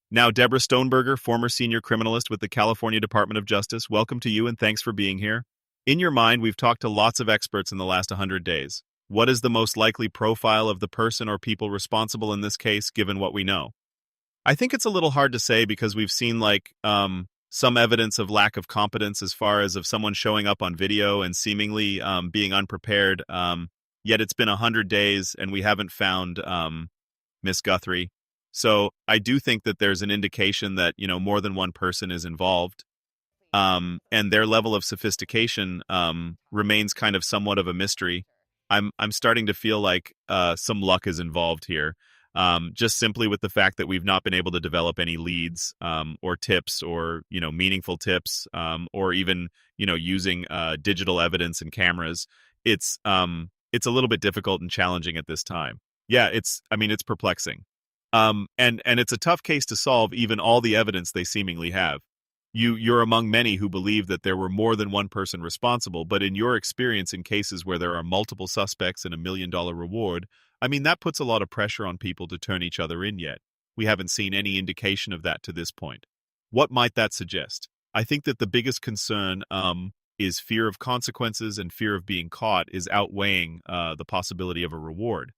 Now, Deborah Stoneberger, former senior criminalist with the California Department of Justice, welcome to you and thanks for being here. In your mind, we've talked to lots of experts in the last 100 days. What is the most likely profile of the person or people responsible in this case, given what we know? I think it's a little hard to say because we've seen some evidence of lack of competence as far as of someone showing up on video and seemingly being unprepared. Yet it's been 100 days and we haven't found Miss Guthrie. So I do think that there's an indication that, more than one person is involved. And their level of sophistication remains kind of somewhat of a mystery. I'm starting to feel like some luck is involved here, just simply with the fact that we've not been able to develop any leads or tips or meaningful tips or even using digital evidence and cameras. It's a little bit difficult and challenging at this time. Yeah, it's perplexing. And it's a tough case to solve, even all the evidence they seemingly have. You're among many who believe that there were more than one person responsible, but in your experience in cases where there are multiple suspects and $1 million reward, that puts a lot of pressure on people to turn each other in yet. We haven't seen any indication of that to this point. What might that suggest? I think that the biggest concern is fear of consequences and fear of being caught is outweighing the possibility of a reward.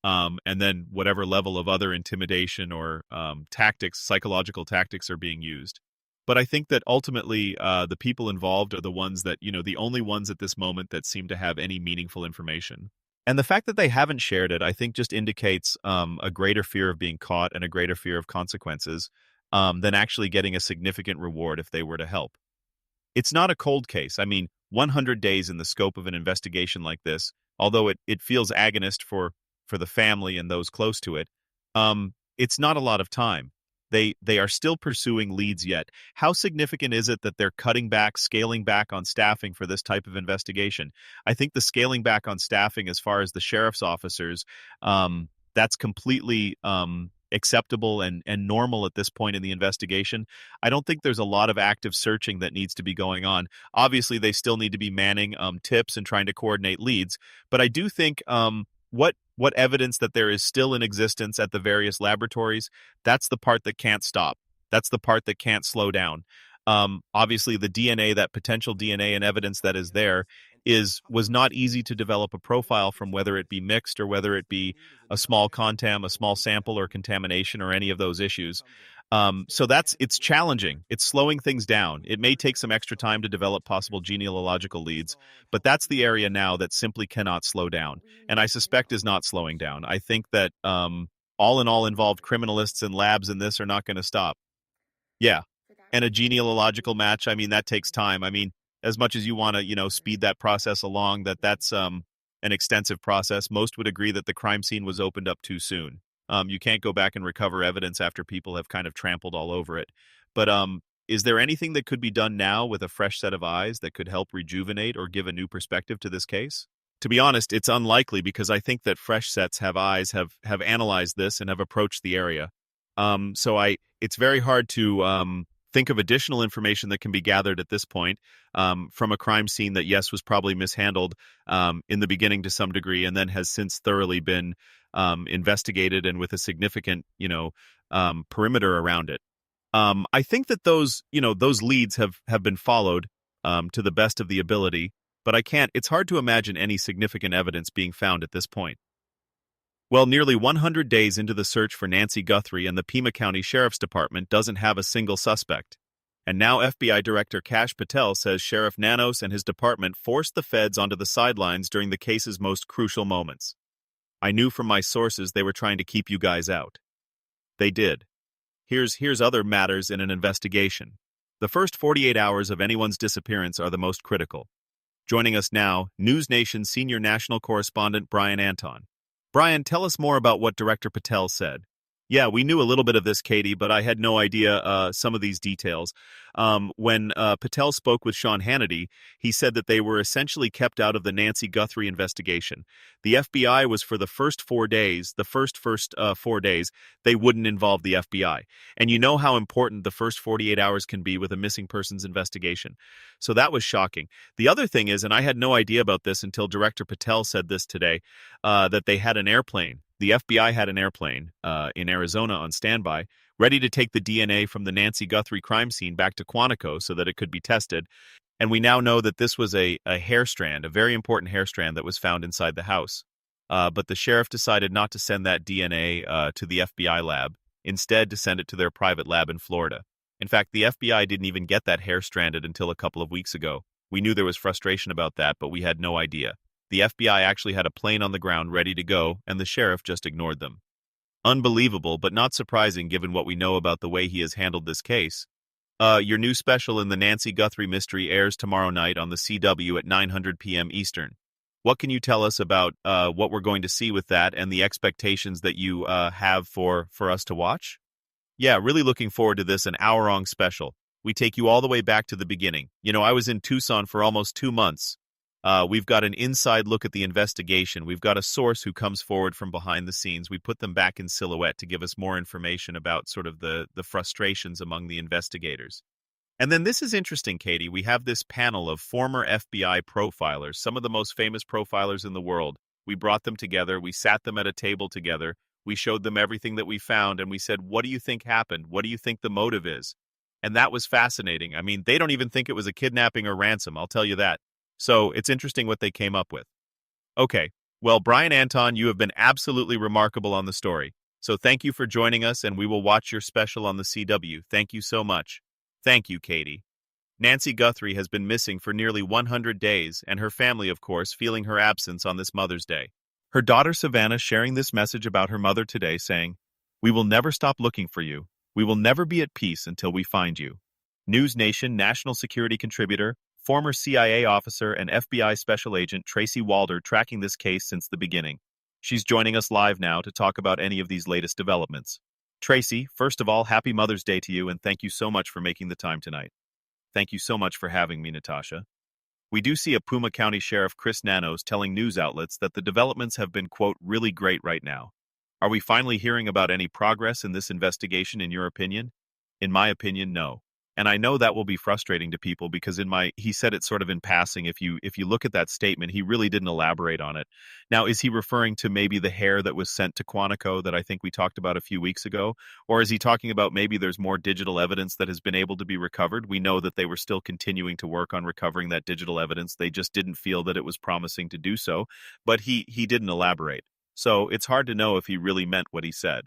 And then whatever level of other intimidation or psychological tactics are being used. But I think that ultimately the people involved are the ones that, the only ones at this moment that seem to have any meaningful information. And the fact that they haven't shared it, I think just indicates a greater fear of being caught and a greater fear of consequences than actually getting a significant reward if they were to help. It's not a cold case. 100 days in the scope of an investigation like this, although it feels agonist for the family and those close to it, it's not a lot of time. They are still pursuing leads yet. How significant is it that they're scaling back on staffing for this type of investigation? I think the scaling back on staffing as far as the sheriff's officers, that's completely acceptable and normal at this point in the investigation. I don't think there's a lot of active searching that needs to be going on. Obviously, they still need to be manning tips and trying to coordinate leads, but I do think what evidence that there is still in existence at the various laboratories, that's the part that can't stop. That's the part that can't slow down. Obviously, the DNA, that potential DNA and evidence that is there, was not easy to develop a profile from, whether it be mixed or whether it be a small a small sample or contamination or any of those issues. So it's challenging. It's slowing things down. It may take some extra time to develop possible genealogical leads, but that's the area now that simply cannot slow down, and I suspect is not slowing down. I think that all in all involved criminalists and labs in this are not going to stop. Yeah, and a genealogical match, that takes time. As much as you want to, speed that process along, that's an extensive process. Most would agree that the crime scene was opened up too soon. You can't go back and recover evidence after people have kind of trampled all over it. But is there anything that could be done now with a fresh set of eyes that could help rejuvenate or give a new perspective to this case? To be honest, it's unlikely because I think that fresh sets have analyzed this and have approached the area. It's very hard to think of additional information that can be gathered at this point from a crime scene that, yes, was probably mishandled in the beginning to some degree and then has since thoroughly been investigated and with a significant, perimeter around it. I think that those leads have been followed to the best of the ability, but it's hard to imagine any significant evidence being found at this point. Well, nearly 100 days into the search for Nancy Guthrie, and the Pima County Sheriff's Department doesn't have a single suspect. And now FBI Director Kash Patel says Sheriff Nanos and his department forced the feds onto the sidelines during the case's most crucial moments. I knew from my sources they were trying to keep you guys out. They did. Here's other matters in an investigation. The first 48 hours of anyone's disappearance are the most critical. Joining us now, News Nation senior national correspondent Brian Anton. Brian, tell us more about what Director Patel said. Yeah, we knew a little bit of this, Katie, but I had no idea some of these details. When Patel spoke with Sean Hannity, he said that they were essentially kept out of the Nancy Guthrie investigation. The FBI was for the first 4 days, they wouldn't involve the FBI. And you know how important the first 48 hours can be with a missing persons investigation. So that was shocking. The other thing is, and I had no idea about this until Director Patel said this today, that they had an airplane. The FBI had an airplane in Arizona on standby ready to take the DNA from the Nancy Guthrie crime scene back to Quantico so that it could be tested. And we now know that this was a hair strand, a very important hair strand that was found inside the house. But the sheriff decided not to send that DNA to the FBI lab, instead to send it to their private lab in Florida. In fact, the FBI didn't even get that hair stranded until a couple of weeks ago. We knew there was frustration about that, but we had no idea. The FBI actually had a plane on the ground ready to go, and the sheriff just ignored them. Unbelievable, but not surprising given what we know about the way he has handled this case. Your new special in the Nancy Guthrie mystery airs tomorrow night on the CW at 9:00 p.m. Eastern. What can you tell us about what we're going to see with that and the expectations that you have for us to watch? Yeah, really looking forward to this, an hour-long special. We take you all the way back to the beginning. You know, I was in Tucson for almost 2 months. We've got an inside look at the investigation. We've got a source who comes forward from behind the scenes. We put them back in silhouette to give us more information about sort of the frustrations among the investigators. And then this is interesting, Katie. We have this panel of former FBI profilers, some of the most famous profilers in the world. We brought them together. We sat them at a table together. We showed them everything that we found, and we said, what do you think happened? What do you think the motive is? And that was fascinating. I mean, they don't even think it was a kidnapping or ransom, I'll tell you that. So it's interesting what they came up with. Okay, well, Brian Anton, you have been absolutely remarkable on the story. So thank you for joining us, and we will watch your special on the CW. Thank you so much. Thank you, Katie. Nancy Guthrie has been missing for nearly 100 days, and her family, of course, feeling her absence on this Mother's Day. Her daughter Savannah sharing this message about her mother today, saying, "We will never stop looking for you. We will never be at peace until we find you." News Nation national security contributor, former CIA officer and FBI special agent Tracy Walder tracking this case since the beginning. She's joining us live now to talk about any of these latest developments. Tracy, first of all, happy Mother's Day to you, and thank you so much for making the time tonight. Thank you so much for having me, Natasha. We do see a Pima County Sheriff Chris Nanos telling news outlets that the developments have been, quote, really great right now. Are we finally hearing about any progress in this investigation, in your opinion? In my opinion, no. And I know that will be frustrating to people because he said it sort of in passing. If you look at that statement, he really didn't elaborate on it. Now, is he referring to maybe the hair that was sent to Quantico that I think we talked about a few weeks ago? Or is he talking about maybe there's more digital evidence that has been able to be recovered? We know that they were still continuing to work on recovering that digital evidence. They just didn't feel that it was promising to do so. But he didn't elaborate. So it's hard to know if he really meant what he said.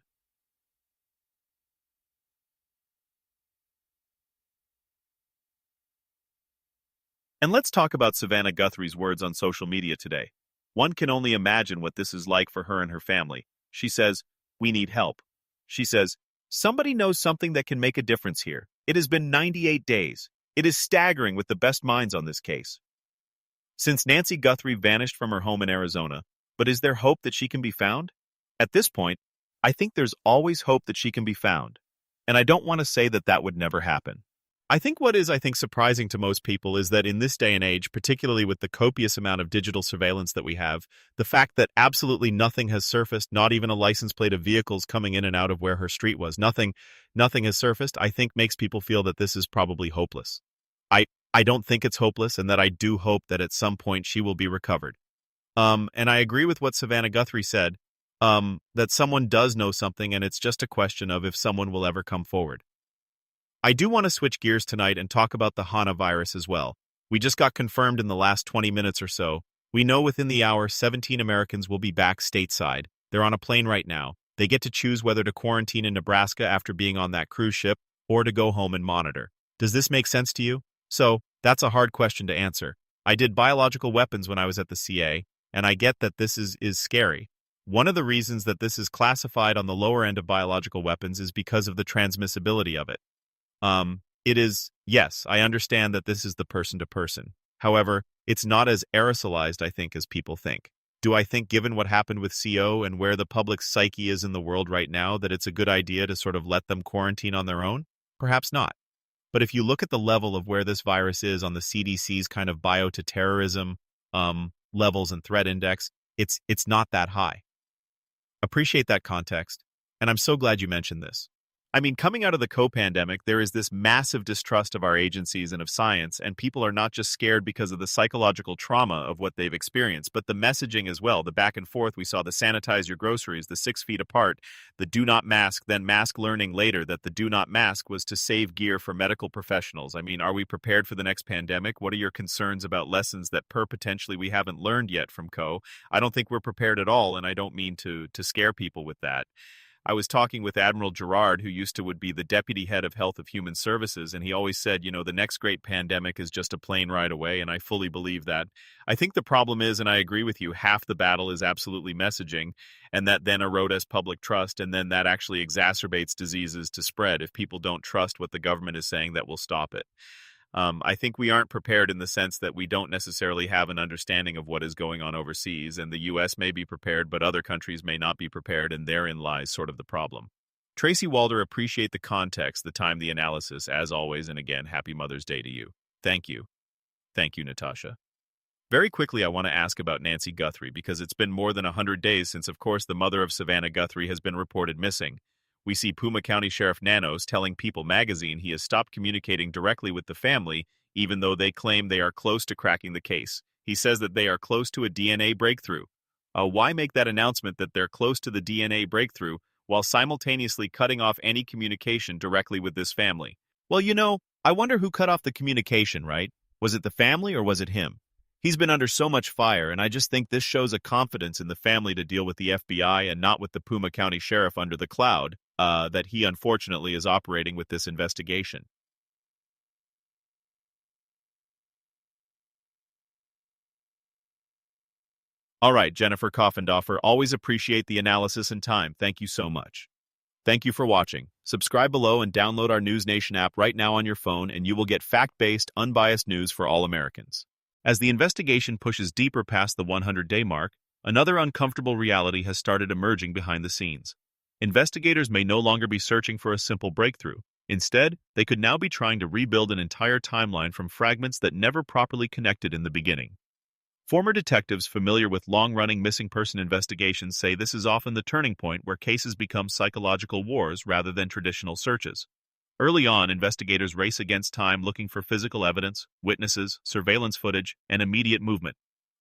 And let's talk about Savannah Guthrie's words on social media today. One can only imagine what this is like for her and her family. She says, "We need help." She says, "Somebody knows something that can make a difference here. It has been 98 days. It is staggering with the best minds on this case." Since Nancy Guthrie vanished from her home in Arizona, but is there hope that she can be found? At this point, I think there's always hope that she can be found. And I don't want to say that that would never happen. I think what is, surprising to most people is that in this day and age, particularly with the copious amount of digital surveillance that we have, the fact that absolutely nothing has surfaced, not even a license plate of vehicles coming in and out of where her street was, nothing has surfaced, I think makes people feel that this is probably hopeless. I don't think it's hopeless, and that I do hope that at some point she will be recovered. And I agree with what Savannah Guthrie said, that someone does know something, and it's just a question of if someone will ever come forward. I do want to switch gears tonight and talk about the HANA virus as well. We just got confirmed in the last 20 minutes or so. We know within the hour 17 Americans will be back stateside. They're on a plane right now. They get to choose whether to quarantine in Nebraska after being on that cruise ship or to go home and monitor. Does this make sense to you? So, that's a hard question to answer. I did biological weapons when I was at the CA, and I get that this is scary. One of the reasons that this is classified on the lower end of biological weapons is because of the transmissibility of it. It is, yes, I understand that this is the person-to-person. However, it's not as aerosolized, I think, as people think. Do I think, given what happened with CO and where the public psyche is in the world right now, that it's a good idea to sort of let them quarantine on their own? Perhaps not. But if you look at the level of where this virus is on the CDC's kind of bio-to-terrorism levels and threat index, it's not that high. Appreciate that context, and I'm so glad you mentioned this. I mean, coming out of the co-pandemic, there is this massive distrust of our agencies and of science, and people are not just scared because of the psychological trauma of what they've experienced, but the messaging as well. The back and forth, we saw the sanitize your groceries, the 6 feet apart, the do not mask, then mask learning later that the do not mask was to save gear for medical professionals. I mean, are we prepared for the next pandemic? What are your concerns about lessons that potentially we haven't learned yet from co? I don't think we're prepared at all, and I don't mean to scare people with that. I was talking with Admiral Gerard, who would be the deputy head of Health of Human Services, and he always said, the next great pandemic is just a plane ride away, and I fully believe that. I think the problem is, and I agree with you, half the battle is absolutely messaging, and that then erodes public trust, and then that actually exacerbates diseases to spread. If people don't trust what the government is saying, that will stop it. I think we aren't prepared in the sense that we don't necessarily have an understanding of what is going on overseas, and the U.S. may be prepared, but other countries may not be prepared, and therein lies sort of the problem. Tracy Walder, appreciate the context, the time, the analysis, as always, and again, happy Mother's Day to you. Thank you. Thank you, Natasha. Very quickly, I want to ask about Nancy Guthrie, because it's been more than 100 days since, of course, the mother of Savannah Guthrie has been reported missing. We see Pima County Sheriff Nanos telling People magazine he has stopped communicating directly with the family, even though they claim they are close to cracking the case. He says that they are close to a DNA breakthrough. Why make that announcement that they're close to the DNA breakthrough while simultaneously cutting off any communication directly with this family? Well, I wonder who cut off the communication, right? Was it the family or was it him? He's been under so much fire, and I just think this shows a confidence in the family to deal with the FBI and not with the Pima County Sheriff under the cloud, that he unfortunately is operating with this investigation. All right, Jennifer Koffendorfer, always appreciate the analysis and time. Thank you so much. Thank you for watching. Subscribe below and download our News Nation app right now on your phone, and you will get fact-based, unbiased news for all Americans. As the investigation pushes deeper past the 100-day mark, another uncomfortable reality has started emerging behind the scenes. Investigators may no longer be searching for a simple breakthrough. Instead, they could now be trying to rebuild an entire timeline from fragments that never properly connected in the beginning. Former detectives familiar with long-running missing person investigations say this is often the turning point where cases become psychological wars rather than traditional searches. Early on, investigators race against time looking for physical evidence, witnesses, surveillance footage, and immediate movement.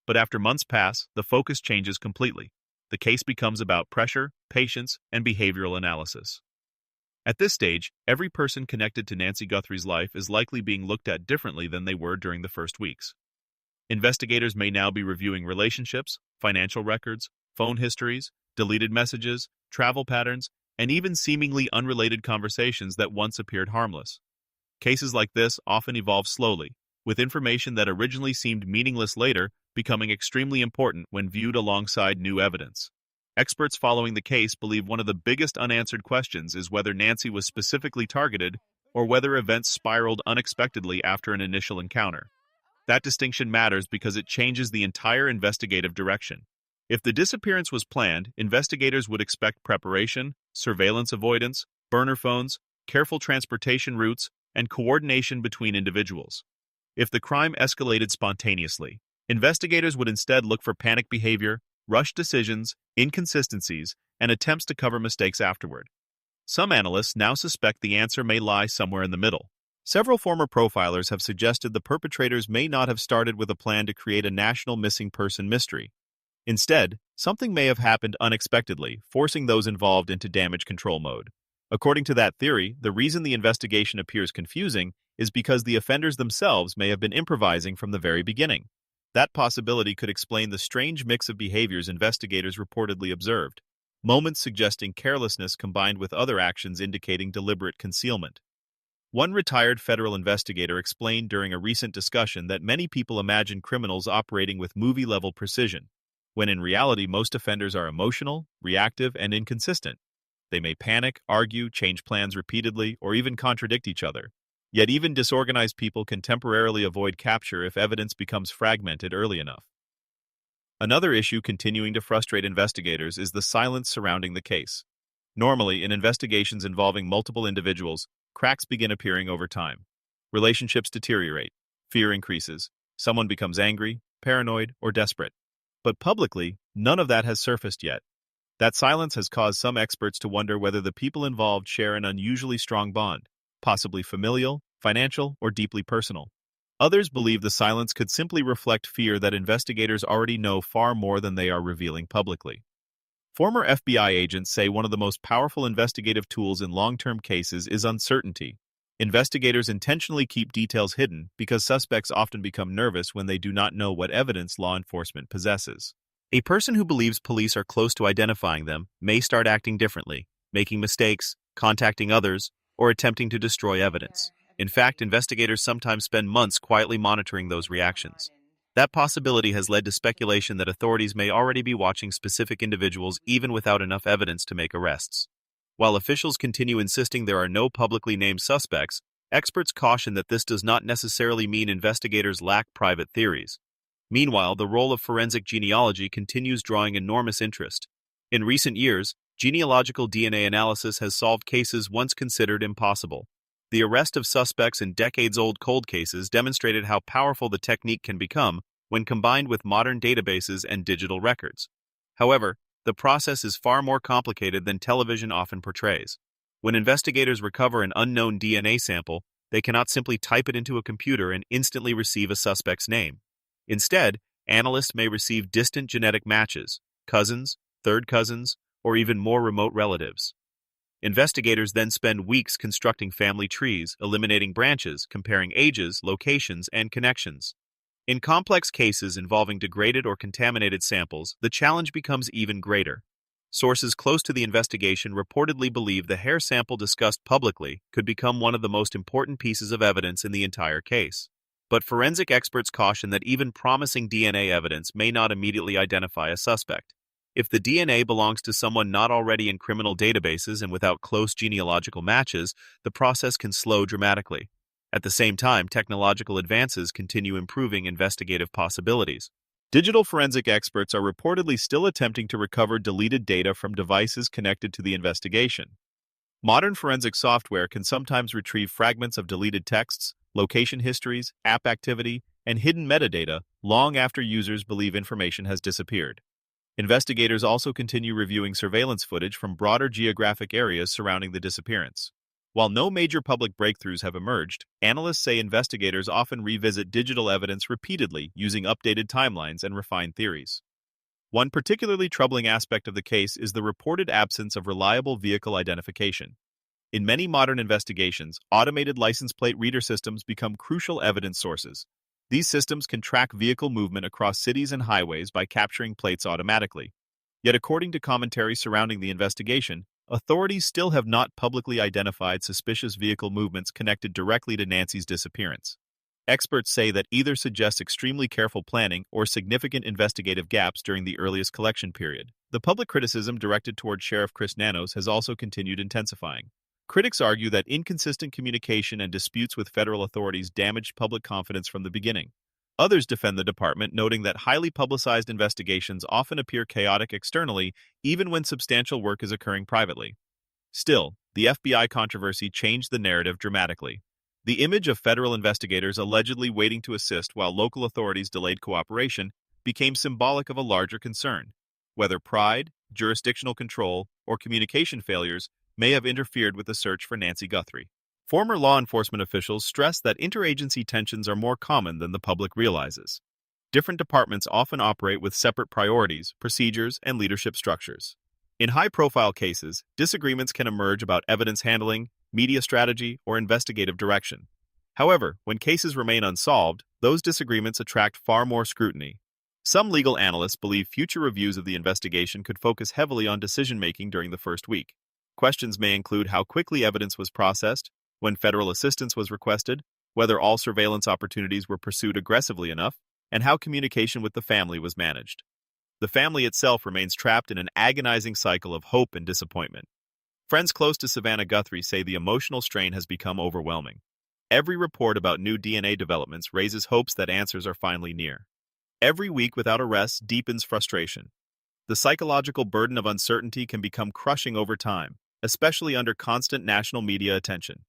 But after months pass, the focus changes completely. The case becomes about pressure, patience, and behavioral analysis. At this stage, every person connected to Nancy Guthrie's life is likely being looked at differently than they were during the first weeks. Investigators may now be reviewing relationships, financial records, phone histories, deleted messages, travel patterns, and even seemingly unrelated conversations that once appeared harmless. Cases like this often evolve slowly, with information that originally seemed meaningless later becoming extremely important when viewed alongside new evidence. Experts following the case believe one of the biggest unanswered questions is whether Nancy was specifically targeted or whether events spiraled unexpectedly after an initial encounter. That distinction matters because it changes the entire investigative direction. If the disappearance was planned, investigators would expect preparation, surveillance avoidance, burner phones, careful transportation routes, and coordination between individuals. If the crime escalated spontaneously, investigators would instead look for panic behavior, rushed decisions, inconsistencies, and attempts to cover mistakes afterward. Some analysts now suspect the answer may lie somewhere in the middle. Several former profilers have suggested the perpetrators may not have started with a plan to create a national missing person mystery. Instead, something may have happened unexpectedly, forcing those involved into damage control mode. According to that theory, the reason the investigation appears confusing is because the offenders themselves may have been improvising from the very beginning. That possibility could explain the strange mix of behaviors investigators reportedly observed, moments suggesting carelessness combined with other actions indicating deliberate concealment. One retired federal investigator explained during a recent discussion that many people imagine criminals operating with movie-level precision, when in reality most offenders are emotional, reactive, and inconsistent. They may panic, argue, change plans repeatedly, or even contradict each other. Yet even disorganized people can temporarily avoid capture if evidence becomes fragmented early enough. Another issue continuing to frustrate investigators is the silence surrounding the case. Normally, in investigations involving multiple individuals, cracks begin appearing over time. Relationships deteriorate, fear increases, someone becomes angry, paranoid, or desperate. But publicly, none of that has surfaced yet. That silence has caused some experts to wonder whether the people involved share an unusually strong bond, possibly familial, financial, or deeply personal. Others believe the silence could simply reflect fear that investigators already know far more than they are revealing publicly. Former FBI agents say one of the most powerful investigative tools in long-term cases is uncertainty. Investigators intentionally keep details hidden because suspects often become nervous when they do not know what evidence law enforcement possesses. A person who believes police are close to identifying them may start acting differently, making mistakes, contacting others, or attempting to destroy evidence. In fact, investigators sometimes spend months quietly monitoring those reactions. That possibility has led to speculation that authorities may already be watching specific individuals even without enough evidence to make arrests. While officials continue insisting there are no publicly named suspects, experts caution that this does not necessarily mean investigators lack private theories. Meanwhile, the role of forensic genealogy continues drawing enormous interest. In recent years, genealogical DNA analysis has solved cases once considered impossible. The arrest of suspects in decades-old cold cases demonstrated how powerful the technique can become when combined with modern databases and digital records. However, the process is far more complicated than television often portrays. When investigators recover an unknown DNA sample, they cannot simply type it into a computer and instantly receive a suspect's name. Instead, analysts may receive distant genetic matches, cousins, third cousins, or even more remote relatives. Investigators then spend weeks constructing family trees, eliminating branches, comparing ages, locations, and connections. In complex cases involving degraded or contaminated samples, the challenge becomes even greater. Sources close to the investigation reportedly believe the hair sample discussed publicly could become one of the most important pieces of evidence in the entire case. But forensic experts caution that even promising DNA evidence may not immediately identify a suspect. If the DNA belongs to someone not already in criminal databases and without close genealogical matches, the process can slow dramatically. At the same time, technological advances continue improving investigative possibilities. Digital forensic experts are reportedly still attempting to recover deleted data from devices connected to the investigation. Modern forensic software can sometimes retrieve fragments of deleted texts, location histories, app activity, and hidden metadata long after users believe information has disappeared. Investigators also continue reviewing surveillance footage from broader geographic areas surrounding the disappearance. While no major public breakthroughs have emerged, analysts say investigators often revisit digital evidence repeatedly using updated timelines and refined theories. One particularly troubling aspect of the case is the reported absence of reliable vehicle identification. In many modern investigations, automated license plate reader systems become crucial evidence sources. These systems can track vehicle movement across cities and highways by capturing plates automatically. Yet according to commentary surrounding the investigation, authorities still have not publicly identified suspicious vehicle movements connected directly to Nancy's disappearance. Experts say that either suggests extremely careful planning or significant investigative gaps during the earliest collection period. The public criticism directed toward Sheriff Chris Nanos has also continued intensifying. Critics argue that inconsistent communication and disputes with federal authorities damaged public confidence from the beginning. Others defend the department, noting that highly publicized investigations often appear chaotic externally, even when substantial work is occurring privately. Still, the FBI controversy changed the narrative dramatically. The image of federal investigators allegedly waiting to assist while local authorities delayed cooperation became symbolic of a larger concern. Whether pride, jurisdictional control, or communication failures may have interfered with the search for Nancy Guthrie. Former law enforcement officials stress that interagency tensions are more common than the public realizes. Different departments often operate with separate priorities, procedures, and leadership structures. In high-profile cases, disagreements can emerge about evidence handling, media strategy, or investigative direction. However, when cases remain unsolved, those disagreements attract far more scrutiny. Some legal analysts believe future reviews of the investigation could focus heavily on decision-making during the first week. Questions may include how quickly evidence was processed, when federal assistance was requested, whether all surveillance opportunities were pursued aggressively enough, and how communication with the family was managed. The family itself remains trapped in an agonizing cycle of hope and disappointment. Friends close to Savannah Guthrie say the emotional strain has become overwhelming. Every report about new DNA developments raises hopes that answers are finally near. Every week without arrests deepens frustration. The psychological burden of uncertainty can become crushing over time, especially under constant national media attention.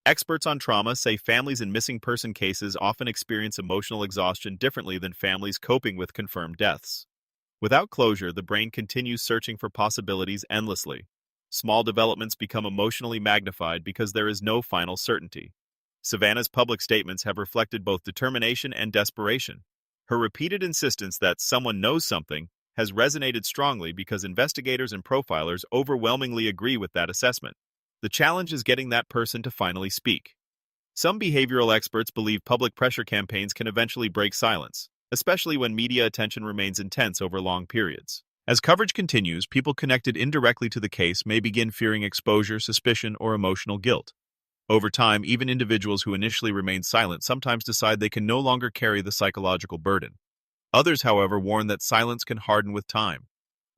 Experts on trauma say families in missing person cases often experience emotional exhaustion differently than families coping with confirmed deaths. Without closure, the brain continues searching for possibilities endlessly. Small developments become emotionally magnified because there is no final certainty. Savannah's public statements have reflected both determination and desperation. Her repeated insistence that someone knows something has resonated strongly because investigators and profilers overwhelmingly agree with that assessment. The challenge is getting that person to finally speak. Some behavioral experts believe public pressure campaigns can eventually break silence, especially when media attention remains intense over long periods. As coverage continues, people connected indirectly to the case may begin fearing exposure, suspicion, or emotional guilt. Over time, even individuals who initially remain silent sometimes decide they can no longer carry the psychological burden. Others, however, warn that silence can harden with time.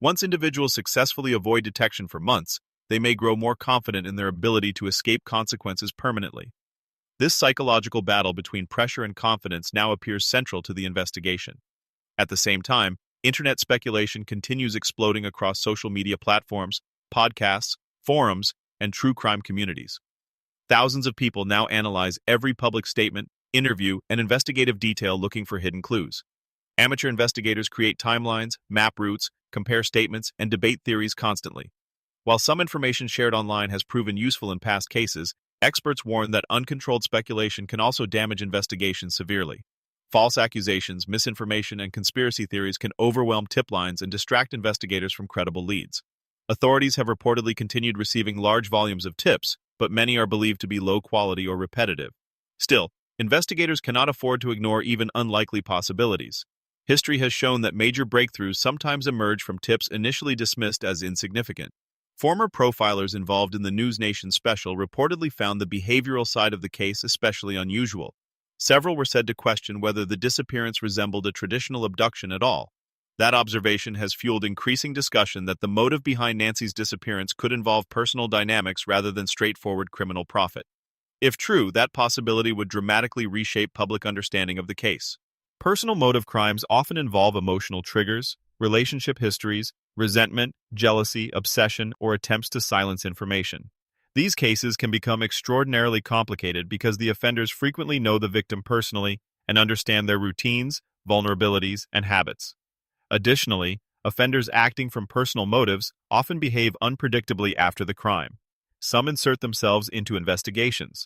Once individuals successfully avoid detection for months, they may grow more confident in their ability to escape consequences permanently. This psychological battle between pressure and confidence now appears central to the investigation. At the same time, internet speculation continues exploding across social media platforms, podcasts, forums, and true crime communities. Thousands of people now analyze every public statement, interview, and investigative detail looking for hidden clues. Amateur investigators create timelines, map routes, compare statements, and debate theories constantly. While some information shared online has proven useful in past cases, experts warn that uncontrolled speculation can also damage investigations severely. False accusations, misinformation, and conspiracy theories can overwhelm tip lines and distract investigators from credible leads. Authorities have reportedly continued receiving large volumes of tips, but many are believed to be low quality or repetitive. Still, investigators cannot afford to ignore even unlikely possibilities. History has shown that major breakthroughs sometimes emerge from tips initially dismissed as insignificant. Former profilers involved in the News Nation special reportedly found the behavioral side of the case especially unusual. Several were said to question whether the disappearance resembled a traditional abduction at all. That observation has fueled increasing discussion that the motive behind Nancy's disappearance could involve personal dynamics rather than straightforward criminal profit. If true, that possibility would dramatically reshape public understanding of the case. Personal motive crimes often involve emotional triggers, relationship histories, resentment, jealousy, obsession, or attempts to silence information. These cases can become extraordinarily complicated because the offenders frequently know the victim personally and understand their routines, vulnerabilities, and habits. Additionally, offenders acting from personal motives often behave unpredictably after the crime. Some insert themselves into investigations,